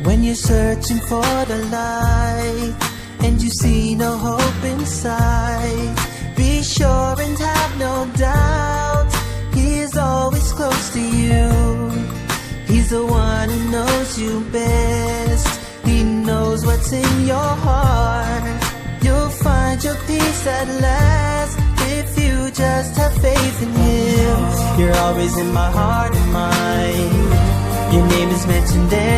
When you're searching for the light and you see no hope inside, be sure and have no doubt, He is always close to you. He's the one who knows you best. He knows what's in your heart. You'll find your peace at last if you just have faith in Him. You're always in my heart and mind. Your name is mentioned there